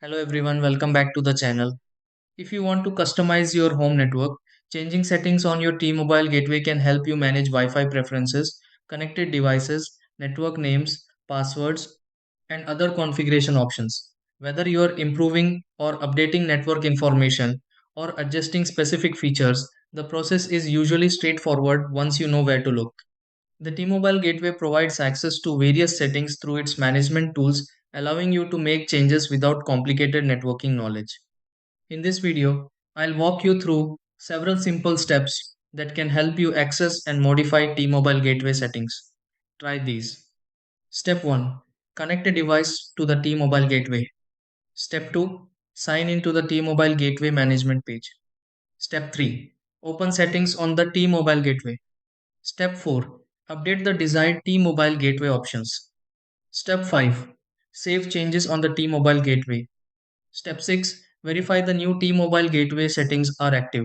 Hello everyone, welcome back to the channel. If you want to customize your home network, changing settings on your T-Mobile gateway can help you manage Wi-Fi preferences, connected devices, network names, passwords, and other configuration options. Whether you are improving or updating network information or adjusting specific features, the process is usually straightforward once you know where to look. The T-Mobile gateway provides access to various settings through its management tools, allowing you to make changes without complicated networking knowledge. In this video, I'll walk you through several simple steps that can help you access and modify T-Mobile gateway settings. Try these. Step 1. Connect a device to the T-Mobile gateway. Step 2. Sign into the T-Mobile gateway management page. Step 3. Open settings on the T-Mobile gateway. Step 4. Update the desired T-Mobile gateway options. Step 5. Save changes on the T-Mobile gateway. Step 6. Verify the new T-Mobile gateway settings are active.